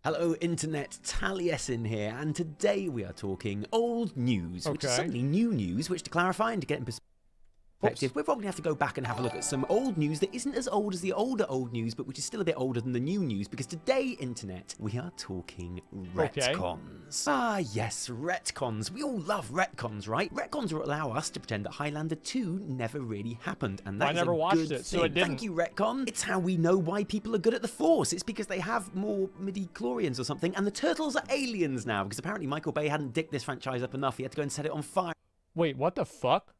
Hello Internet, Taliesin here, and today we are talking old news, which is suddenly new news, which to clarify and to get in perspective, we're probably going to have to go back and have a look at some old news that isn't as old as the older old news, but which is still a bit older than the new news, because today, Internet, we are talking retcons. Ah yes, retcons. We all love retcons, right? Retcons will allow us to pretend that Highlander 2 never really happened, and that is a good thing. So it didn't. Thank you, retcon. It's how we know why people are good at the Force. It's because they have more midi-chlorians or something, and the Turtles are aliens now, because apparently Michael Bay hadn't dicked this franchise up enough. He had to go and set it on fire. Wait, what the fuck?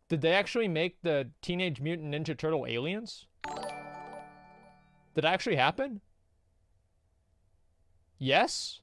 Did they actually make the Teenage Mutant Ninja Turtle aliens? Did that actually happen? Yes?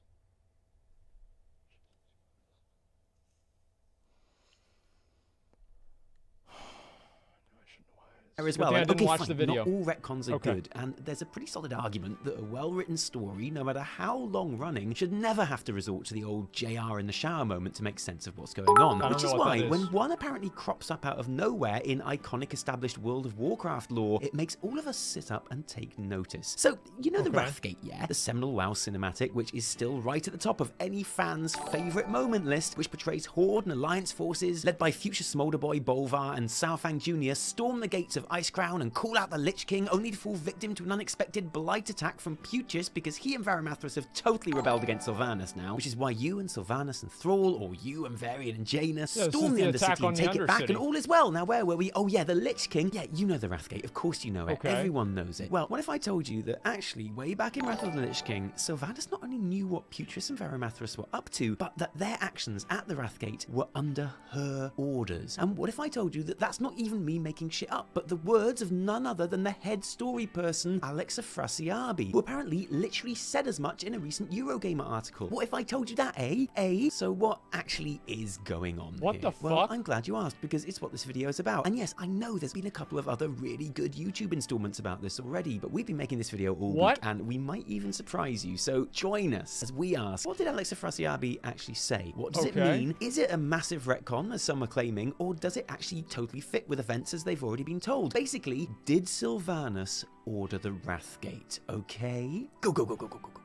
As well. I didn't watch fine. the video. Not all retcons are good, and there's a pretty solid argument that a well-written story, no matter how long-running, should never have to resort to the old JR in the shower moment to make sense of what's going on. Which is why, when one apparently crops up out of nowhere in iconic established World of Warcraft lore, it makes all of us sit up and take notice. So, you know the Wrathgate, yeah? The seminal WoW cinematic, which is still right at the top of any fan's favourite moment list, which portrays Horde and Alliance forces, led by future Smolder Boy Bolvar and Saurfang Jr., storm the gates of Icecrown and call out the Lich King, only to fall victim to an unexpected blight attack from Putius because he and Varimathras have totally rebelled against Sylvanas now, which is why you and Sylvanas and Thrall, or you and Varian and Jaina, storm the Undercity and take it back, and all is well. Now, where were we? Oh yeah, the Lich King. Yeah, you know the Wrathgate. Of course you know it. Everyone knows it. Well, what if I told you that actually, way back in Wrath of the Lich King, Sylvanas not only knew what Putius and Varimathras were up to, but that their actions at the Wrathgate were under her orders. And what if I told you that that's not even me making shit up, but the words of none other than the head story person, Alex Afrasiabi, who apparently literally said as much in a recent Eurogamer article. What if I told you that, eh? So what actually is going on What here? the fuck? Well, I'm glad you asked, because it's what this video is about. And yes, I know there's been a couple of other really good YouTube installments about this already, but we've been making this video all week, and we might even surprise you. So join us as we ask, what did Alex Afrasiabi actually say? What does it mean? Is it a massive retcon, as some are claiming, or does it actually totally fit with events as they've already been told? Basically, did Sylvanas order the Wrathgate? Okay? Go, go, go, go, go, go, go.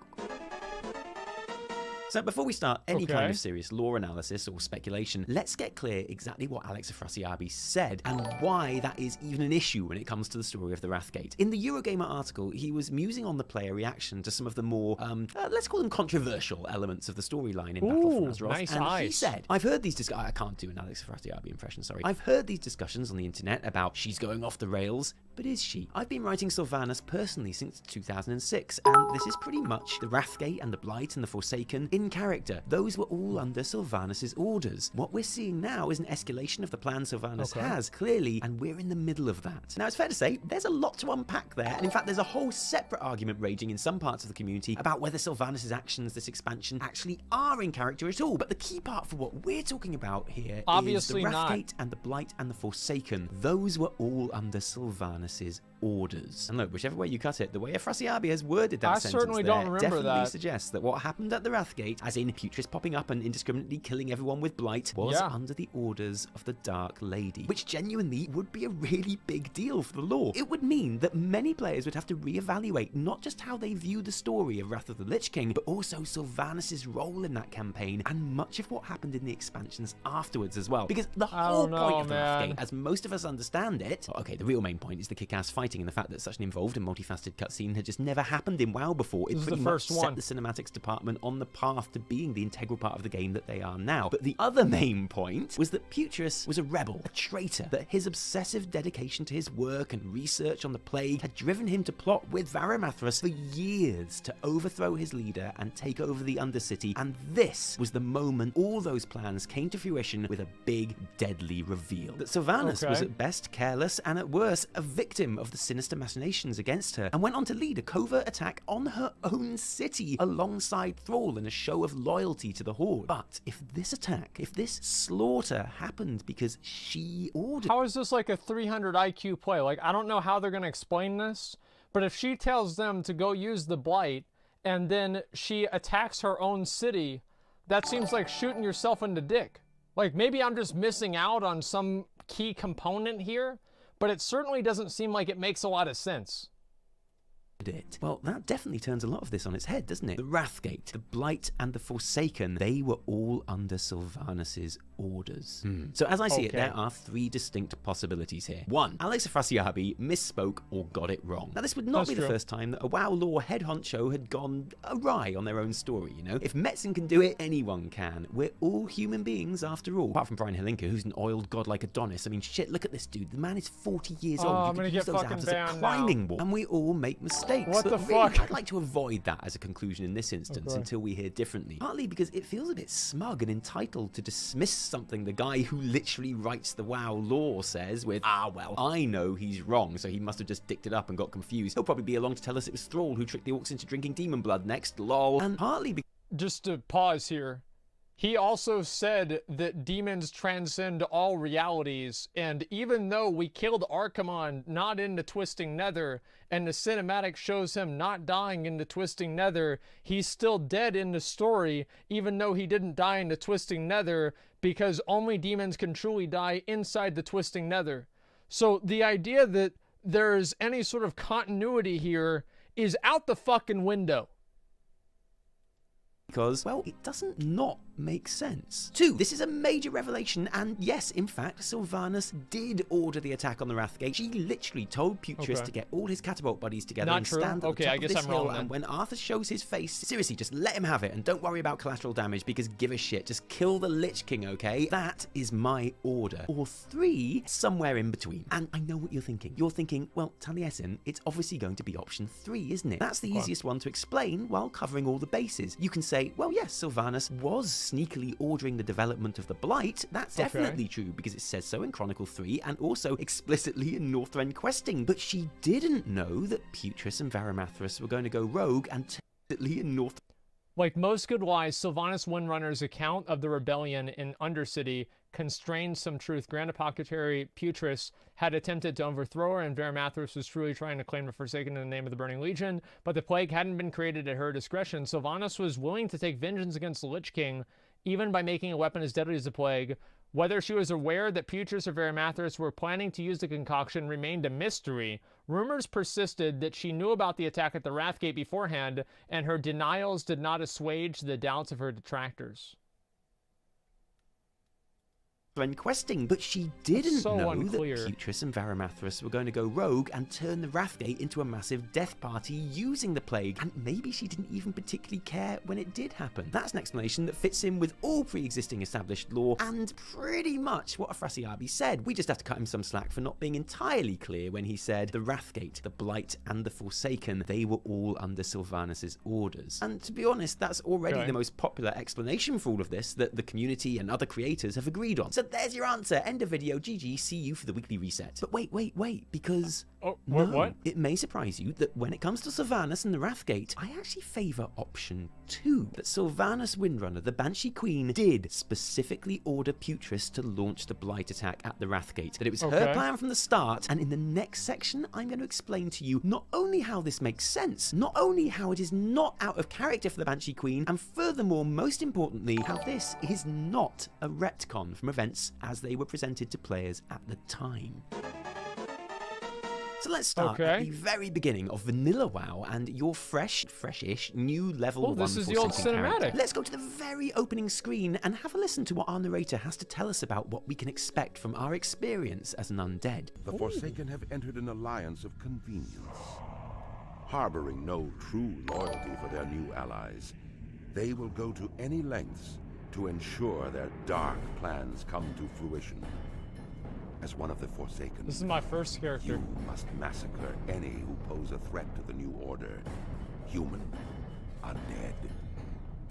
So before we start any kind of serious lore analysis or speculation, let's get clear exactly what Alex Afrasiabi said and why that is even an issue when it comes to the story of the Wrathgate. In the Eurogamer article, he was musing on the player reaction to some of the more, let's call them controversial elements of the storyline in Battle for Azeroth. And he said, I've heard these discussions, I can't do an Alex Afrasiabi impression, sorry. I've heard these discussions on the internet about she's going off the rails, but is she? I've been writing Sylvanas personally since 2006, and this is pretty much the Wrathgate and the Blight and the Forsaken in character. Those were all under Sylvanas' orders. What we're seeing now is an escalation of the plan Sylvanas has, clearly, and we're in the middle of that. Now, it's fair to say, there's a lot to unpack there, and in fact, there's a whole separate argument raging in some parts of the community about whether Sylvanas' actions, this expansion, actually are in character at all. But the key part for what we're talking about here is the Wrathgate and the Blight and the Forsaken. Those were all under Sylvanas' orders. And look, whichever way you cut it, the way Afrasiabi has worded that sentence definitely suggests that what happened at the Wrathgate, as in Putris popping up and indiscriminately killing everyone with blight, was under the orders of the Dark Lady, which genuinely would be a really big deal for the lore. It would mean that many players would have to reevaluate not just how they view the story of Wrath of the Lich King, but also Sylvanas' role in that campaign and much of what happened in the expansions afterwards as well. Because the whole point of the Wrathgate, as most of us understand it, the real main point is the kick-ass fighting and the fact that such an involved and multifaceted cutscene had just never happened in WoW before. It pretty much set the cinematics department on the path to being the integral part of the game that they are now. But the other main point was that Putris was a rebel, a traitor, that his obsessive dedication to his work and research on the plague had driven him to plot with Varimathras for years to overthrow his leader and take over the Undercity, and this was the moment all those plans came to fruition with a big, deadly reveal. That Sylvanas was at best careless and at worst a victim of the sinister machinations against her, and went on to lead a covert attack on her own city alongside Thrall in a show of loyalty to the Horde. But if this attack, if this slaughter happened because she ordered... How is this like a 300 IQ play? Like, I don't know how they're going to explain this, but if she tells them to go use the Blight and then she attacks her own city, that seems like shooting yourself in the dick. Like, maybe I'm just missing out on some key component here, but it certainly doesn't seem like it makes a lot of sense. ordered it. Well, that definitely turns a lot of this on its head, doesn't it? The Wrathgate, the Blight, and the Forsaken, they were all under Sylvanas' orders. So as I see it, there are three distinct possibilities here. One, Alex Afrasiabi misspoke or got it wrong. Now, this would not be the first time that a WoW lore head honcho had gone awry on their own story, you know? If Metzen can do it, anyone can. We're all human beings after all. Apart from Brian Helinka, who's an oiled god like Adonis. I mean, shit, look at this dude. The man is 40 years old. I'm gonna get fucking banned as a climbing wall. And we all make mistakes. What the really, fuck? I'd like to avoid that as a conclusion in this instance until we hear differently. Partly because it feels a bit smug and entitled to dismiss something the guy who literally writes the WoW lore says with, well, I know he's wrong, so he must have just dicked it up and got confused. He'll probably be along to tell us it was Thrall who tricked the orcs into drinking demon blood next, lol. And partly because... Just to pause here. He also said that demons transcend all realities, and even though we killed Archimonde not in the Twisting Nether, and the cinematic shows him not dying in the Twisting Nether, he's still dead in the story, even though he didn't die in the Twisting Nether, because only demons can truly die inside the Twisting Nether. So the idea that there's any sort of continuity here is out the fucking window. Because, well, it doesn't not make sense. 2, this is a major revelation, and yes, in fact, Sylvanas did order the attack on the Wrathgate. She literally told Putris to get all his catapult buddies together and stand at the top of this hill, and when Arthur shows his face, seriously, just let him have it, and don't worry about collateral damage, because give a shit. Just kill the Lich King, okay? That is my order. Or 3, somewhere in between. And I know what you're thinking. You're thinking, well, Taliesin, it's obviously going to be option 3, isn't it? That's the easiest one to explain while covering all the bases. You can say, well, yes, Sylvanas was sneakily ordering the development of the Blight. That's definitely true, because it says so in Chronicle 3 and also explicitly in Northrend Questing. But she didn't know that Putris and Varimathras were going to go rogue and explicitly in Northrend. Like most good lies, Sylvanas Windrunner's account of the rebellion in Undercity constrained some truth. Grand Apothecary Putris had attempted to overthrow her, and Varimathras was truly trying to claim the Forsaken in the name of the Burning Legion, but the plague hadn't been created at her discretion. Sylvanas was willing to take vengeance against the Lich King, even by making a weapon as deadly as the plague. Whether she was aware that Putris or Varimathras were planning to use the concoction remained a mystery. Rumors persisted that she knew about the attack at the Wrathgate beforehand, and her denials did not assuage the doubts of her detractors. Questing, but she didn't know unclear. that Putris and Varimathras were going to go rogue and turn the Wrathgate into a massive death party using the plague, and maybe she didn't even particularly care when it did happen. That's an explanation that fits in with all pre-existing established lore and pretty much what Afrasiabi said. We just have to cut him some slack for not being entirely clear when he said the Wrathgate, the Blight, and the Forsaken, they were all under Sylvanas' orders. And to be honest, that's already the most popular explanation for all of this that the community and other creators have agreed on. So there's your answer. End of video. GG. See you for the weekly reset. But wait, because... what? It may surprise you that when it comes to Sylvanas and the Wrathgate, I actually favour option 2. That Sylvanas Windrunner, the Banshee Queen, did specifically order Putris to launch the Blight attack at the Wrathgate. That it was her plan from the start, and in the next section, I'm going to explain to you not only how this makes sense, not only how it is not out of character for the Banshee Queen, and furthermore, most importantly, how this is not a retcon from events as they were presented to players at the time. So let's start at the very beginning of Vanilla WoW and your fresh-ish new level 1 this is the old cinematic. Character. Let's go to the very opening screen and have a listen to what our narrator has to tell us about what we can expect from our experience as an undead. The Forsaken have entered an alliance of convenience, harboring no true loyalty for their new allies. They will go to any lengths to ensure their dark plans come to fruition. As one of the Forsaken, this is my first character. You must massacre any who pose a threat to the new order, human, undead,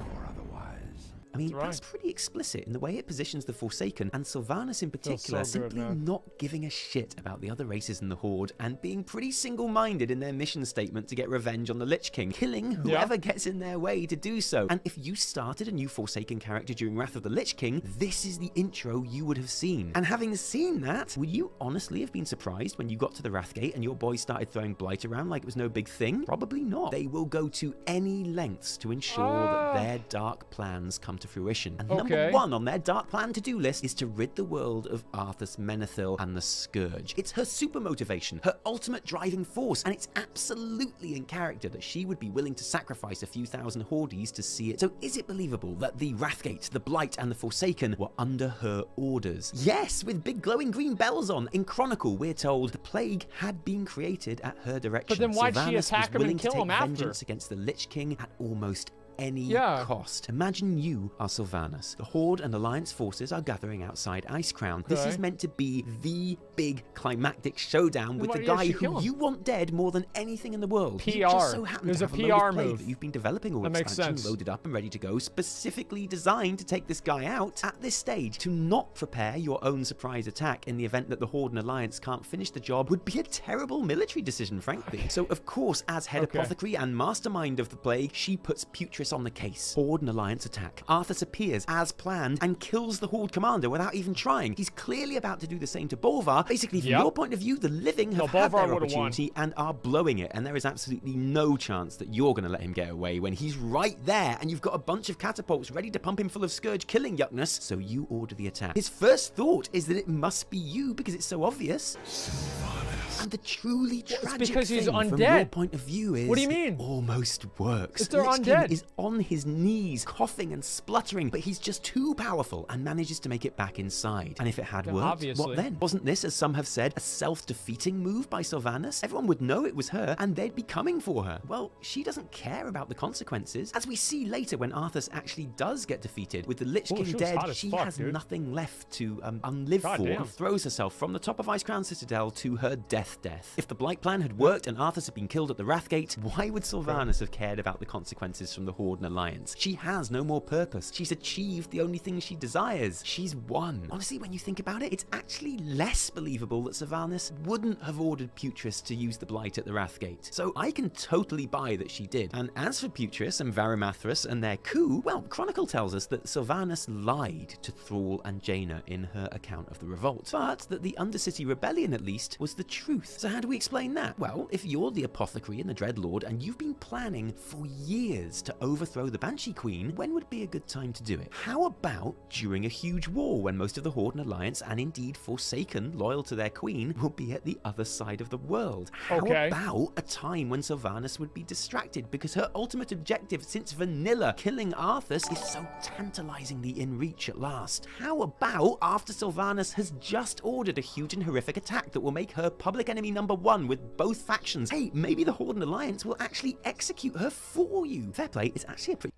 or otherwise. I mean, that's pretty explicit in the way it positions the Forsaken, and Sylvanas in particular simply not giving a shit about the other races in the Horde and being pretty single-minded in their mission statement to get revenge on the Lich King, killing whoever gets in their way to do so. And if you started a new Forsaken character during Wrath of the Lich King, this is the intro you would have seen. And having seen that, would you honestly have been surprised when you got to the Wrathgate and your boys started throwing Blight around like it was no big thing? Probably not. They will go to any lengths to ensure that their dark plans come to to fruition. And number one on their dark plan to-do list is to rid the world of Arthas Menethil and the Scourge. It's her super motivation, her ultimate driving force, and it's absolutely in character that she would be willing to sacrifice a few thousand Hordes to see it. So is it believable that the Wrathgate, the Blight, and the Forsaken were under her orders? Yes, with big glowing green bells on. In Chronicle, we're told the plague had been created at her direction. But then why'd she Sylvanas attack him and kill him after? Vengeance against the Lich King at almost any cost. Imagine you are Sylvanas. The Horde and Alliance forces are gathering outside Icecrown. This is meant to be the big climactic showdown with the guy who you want dead more than anything in the world. PR. You just so happen There's to a have a load PR of plague move. that you've been developing all That makes expansion sense. loaded up and ready to go, specifically designed to take this guy out. At this stage, to not prepare your own surprise attack in the event that the Horde and Alliance can't finish the job would be a terrible military decision, frankly. So, of course, as head apothecary and mastermind of the plague, she puts Putris on the case. Horde and Alliance attack. Arthas appears as planned and kills the Horde commander without even trying. He's clearly about to do the same to Bolvar. Basically, from your point of view, the living have had their opportunity and are blowing it, and there is absolutely no chance that you're going to let him get away when he's right there and you've got a bunch of catapults ready to pump him full of Scourge killing yuckness. So you order the attack. His first thought is that it must be you because it's so obvious. And the truly tragic because he's thing undead. from your point of view is what do you mean? It almost works. If they're Lich undead. King is on his knees, coughing and spluttering, but he's just too powerful and manages to make it back inside. And if it had worked, what then? Wasn't this, as some have said, a self-defeating move by Sylvanas? Everyone would know it was her, and they'd be coming for her. Well, she doesn't care about the consequences. As we see later when Arthas actually does get defeated, with the Lich King dead, she has nothing left to unlive for, and throws herself from the top of Icecrown Citadel to her death. If the Blight plan had worked and Arthas had been killed at the Wrathgate, why would Sylvanas have cared about the consequences from the Horde and Alliance? She has no more purpose. She's achieved the only thing she desires. She's won. Honestly, when you think about it, it's actually less believable that Sylvanas wouldn't have ordered Putris to use the Blight at the Wrathgate. So I can totally buy that she did. And as for Putris and Varimathras and their coup, well, Chronicle tells us that Sylvanas lied to Thrall and Jaina in her account of the revolt, but that the Undercity Rebellion, at least, was the truth. So how do we explain that? Well, if you're the Apothecary and the Dreadlord and you've been planning for years to overthrow the Banshee Queen, when would be a good time to do it? How about during a huge war when most of the Horde and Alliance, and indeed Forsaken, loyal to their queen, will be at the other side of the world? How about a time when Sylvanas would be distracted because her ultimate objective since vanilla, killing Arthas, is so tantalizingly in reach at last? How about after Sylvanas has just ordered a huge and horrific attack that will make her public enemy number one with both factions? Hey, maybe the Horde and Alliance will actually execute her for you. Fair play, it's actually a pretty...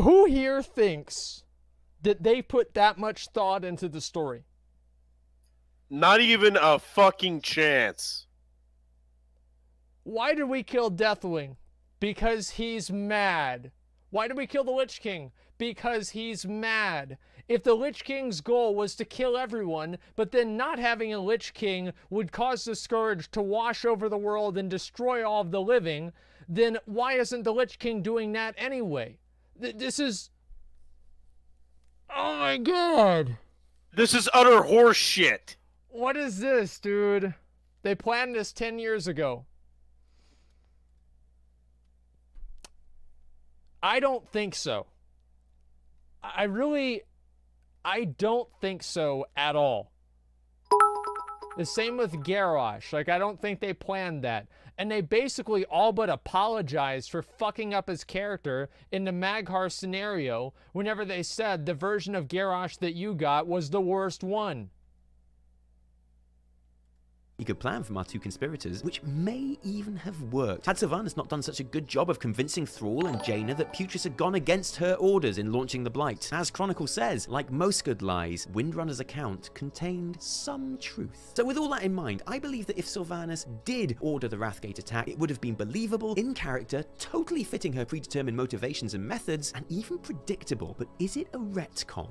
Who here thinks that they put that much thought into the story? Not even a fucking chance. Why did we kill Deathwing? Because he's mad. Why did we kill the Lich King? Because he's mad. If the Lich King's goal was to kill everyone, but then not having a Lich King would cause the Scourge to wash over the world and destroy all of the living, then why isn't the Lich King doing that anyway? This is... Oh my god! This is utter horse shit. What is this, dude? They planned this 10 years ago. I don't think so. I don't think so at all. The same with Garrosh. Like, I don't think they planned that. And they basically all but apologized for fucking up his character in the Maghar scenario whenever they said the version of Garrosh that you got was the worst one. Good plan from our two conspirators, which may even have worked. Had Sylvanas not done such a good job of convincing Thrall and Jaina that Putris had gone against her orders in launching the Blight. As Chronicle says, like most good lies, Windrunner's account contained some truth. So with all that in mind, I believe that if Sylvanas did order the Wrathgate attack, it would have been believable, in character, totally fitting her predetermined motivations and methods, and even predictable. But is it a retcon?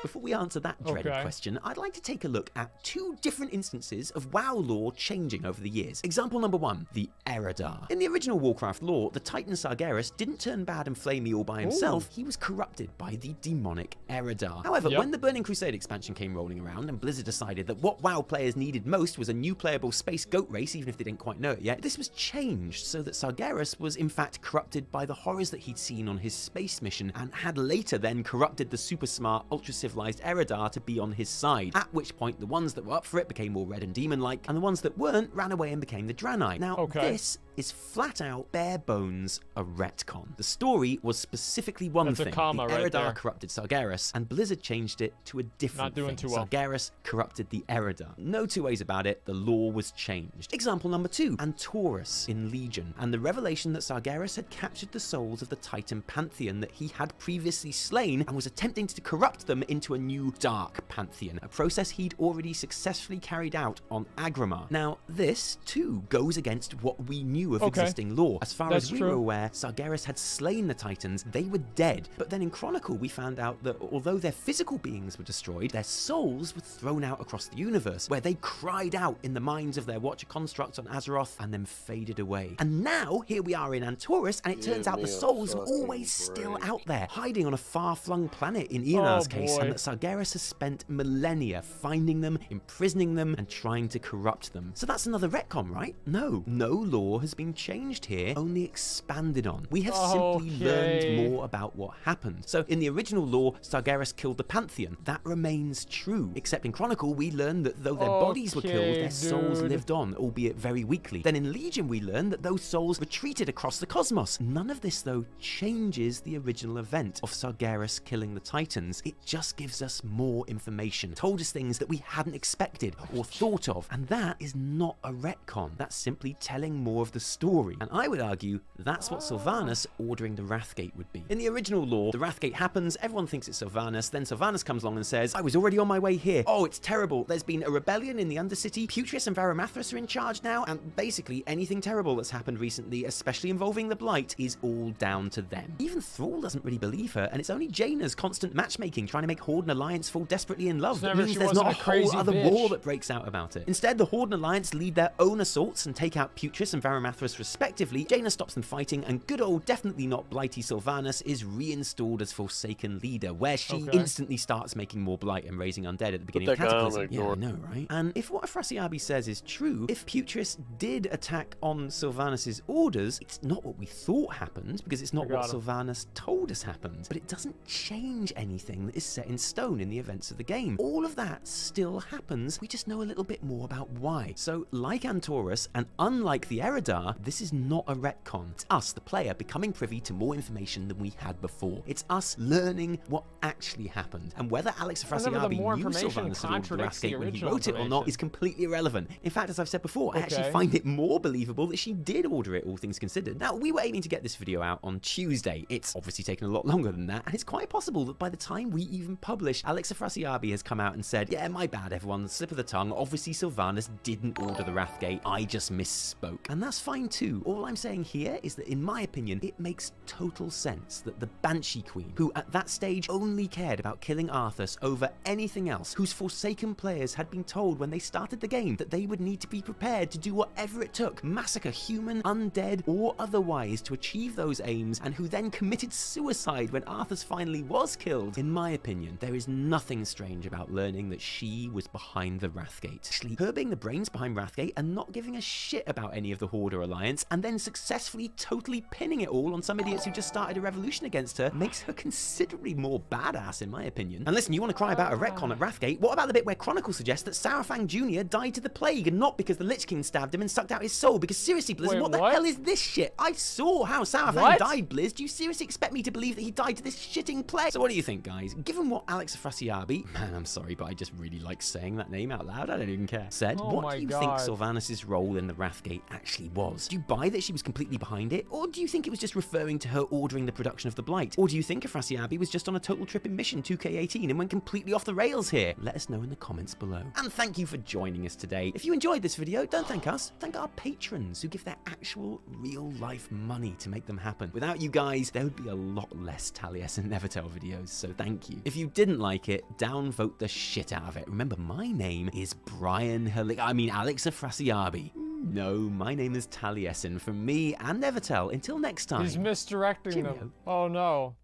before we answer that dreaded question, I'd like to take a look at 2 different instances of WoW lore changing over the years. Example number 1, the Eredar. In the original Warcraft lore, the Titan Sargeras didn't turn bad and flamey all by himself. He was corrupted by the demonic Eredar. However, when the Burning Crusade expansion came rolling around and Blizzard decided that what WoW players needed most was a new playable space goat race, even if they didn't quite know it yet, this was changed so that Sargeras was in fact corrupted by the horrors that he'd seen on his space mission, and had later then corrupted the super smart, ultra civilized Eredar to be on his side, at which point the ones that were up for it became more red and demon-like, and the ones that weren't ran away and became the Draenei. Now, this is flat out, bare bones, a retcon. The story was specifically one thing. The Eredar corrupted Sargeras, and Blizzard changed it to a different thing. Sargeras corrupted the Eredar. No two ways about it, the lore was changed. Example number 2, Antorus in Legion, and the revelation that Sargeras had captured the souls of the Titan Pantheon that he had previously slain, and was attempting to corrupt them into a new Dark Pantheon, a process he'd already successfully carried out on Agramar. Now, this, too, goes against what we knew of existing lore. As far as we were aware, Sargeras had slain the Titans, they were dead. But then in Chronicle, we found out that although their physical beings were destroyed, their souls were thrown out across the universe, where they cried out in the minds of their Watcher constructs on Azeroth and then faded away. And now, here we are in Antorus, and it turns out the souls were always still out there, hiding on a far-flung planet in Ianar's case, and that Sargeras has spent millennia finding them, imprisoning them, and trying to corrupt them. So that's another retcon, right? No lore has been changed here, only expanded on. We have simply learned more about what happened. So in the original lore, Sargeras killed the Pantheon. That remains true, except in Chronicle, we learn that though their bodies were killed, their souls lived on, albeit very weakly. Then in Legion, we learn that those souls retreated across the cosmos. None of this, though, changes the original event of Sargeras killing the Titans. It just gives us more information, told us things that we hadn't expected or thought of, and that is not a retcon. That's simply telling more of the story. And I would argue that's what Sylvanas ordering the Wrathgate would be. In the original lore, the Wrathgate happens, everyone thinks it's Sylvanas, then Sylvanas comes along and says, I was already on my way here. Oh, it's terrible. There's been a rebellion in the Undercity. Putris and Varamathras are in charge now, and basically anything terrible that's happened recently, especially involving the Blight, is all down to them. Even Thrall doesn't really believe her, and it's only Jaina's constant matchmaking trying to make Horde and Alliance fall desperately in love that means there's not a whole other war that breaks out about it. Instead, the Horde and Alliance lead their own assaults and take out Putris and Varamathras respectively. Jaina stops them fighting, and good old definitely not blighty Sylvanas is reinstalled as Forsaken leader, where she instantly starts making more blight and raising undead at the beginning of Cataclysm. Yeah, I know, right? And if what Afrasiabi says is true, if Putris did attack on Sylvanas' orders, it's not what we thought happened, because it's not what Sylvanas told us happened. But it doesn't change anything that is set in stone in the events of the game. All of that still happens, we just know a little bit more about why. So, like Antorus, and unlike the Eredar, this is not a retcon. It's us, the player, becoming privy to more information than we had before. It's us learning what actually happened. And whether Alex Afrasiabi knew Sylvanas had ordered the Wrathgate when he wrote it or not is completely irrelevant. In fact, as I've said before, I actually find it more believable that she did order it, all things considered. Now, we were aiming to get this video out on Tuesday. It's obviously taken a lot longer than that, and it's quite possible that by the time we even publish, Alex Afrasiabi has come out and said, yeah, my bad, everyone, slip of the tongue. Obviously, Sylvanas didn't order the Wrathgate. I just misspoke. And that's fine too. All I'm saying here is that, in my opinion, it makes total sense that the Banshee Queen, who at that stage only cared about killing Arthas over anything else, whose Forsaken players had been told when they started the game that they would need to be prepared to do whatever it took, massacre human, undead, or otherwise to achieve those aims, and who then committed suicide when Arthas finally was killed. In my opinion, there is nothing strange about learning that she was behind the Wrathgate. Actually, her being the brains behind Wrathgate and not giving a shit about any of the Horde or Alliance, and then successfully totally pinning it all on some idiots who just started a revolution against her, makes her considerably more badass, in my opinion. And listen, you want to cry about a retcon at Wrathgate? What about the bit where Chronicle suggests that Saurfang Jr. died to the plague, and not because the Lich King stabbed him and sucked out his soul? Because seriously, Blizz, what the hell is this shit? I saw how Saurfang died, Blizz. Do you seriously expect me to believe that he died to this shitting plague? So what do you think, guys? Given what Alex Afrasiabi, man, I'm sorry, but I just really like saying that name out loud, I don't even care, said, what do you think Sylvanas' role in the Wrathgate actually was? was. Do you buy that she was completely behind it, or do you think it was just referring to her ordering the production of the Blight? Or do you think Afrasiabi was just on a total tripping mission 2K18 and went completely off the rails here? Let us know in the comments below. And thank you for joining us today. If you enjoyed this video, don't thank us, thank our patrons who give their actual real-life money to make them happen. Without you guys, there would be a lot less Taliesin Nevertell videos, so thank you. If you didn't like it, downvote the shit out of it. Remember, my name is Alex Afrasiabi. No, my name is Taliesin. From me and Nevertell. Until next time. He's misdirecting Cheerio. them. Oh no.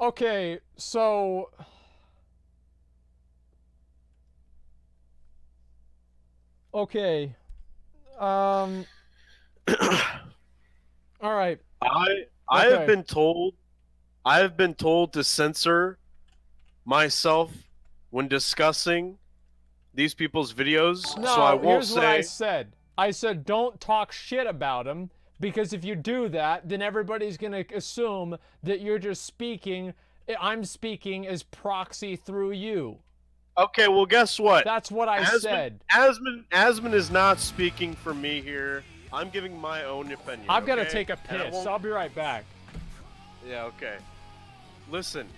Okay, so... Okay. All right. I have been told to censor myself when discussing these people's videos, No, so I won't here's say. what I said. I said don't talk shit about him, because if you do that, then everybody's gonna assume that you're just speaking. I'm speaking as proxy through you. Okay, well, guess what? That's what I said. Asmon is not speaking for me here. I'm giving my own opinion. I've got to okay? take a And I piss. won't- I'll be right back. Yeah, okay. Listen,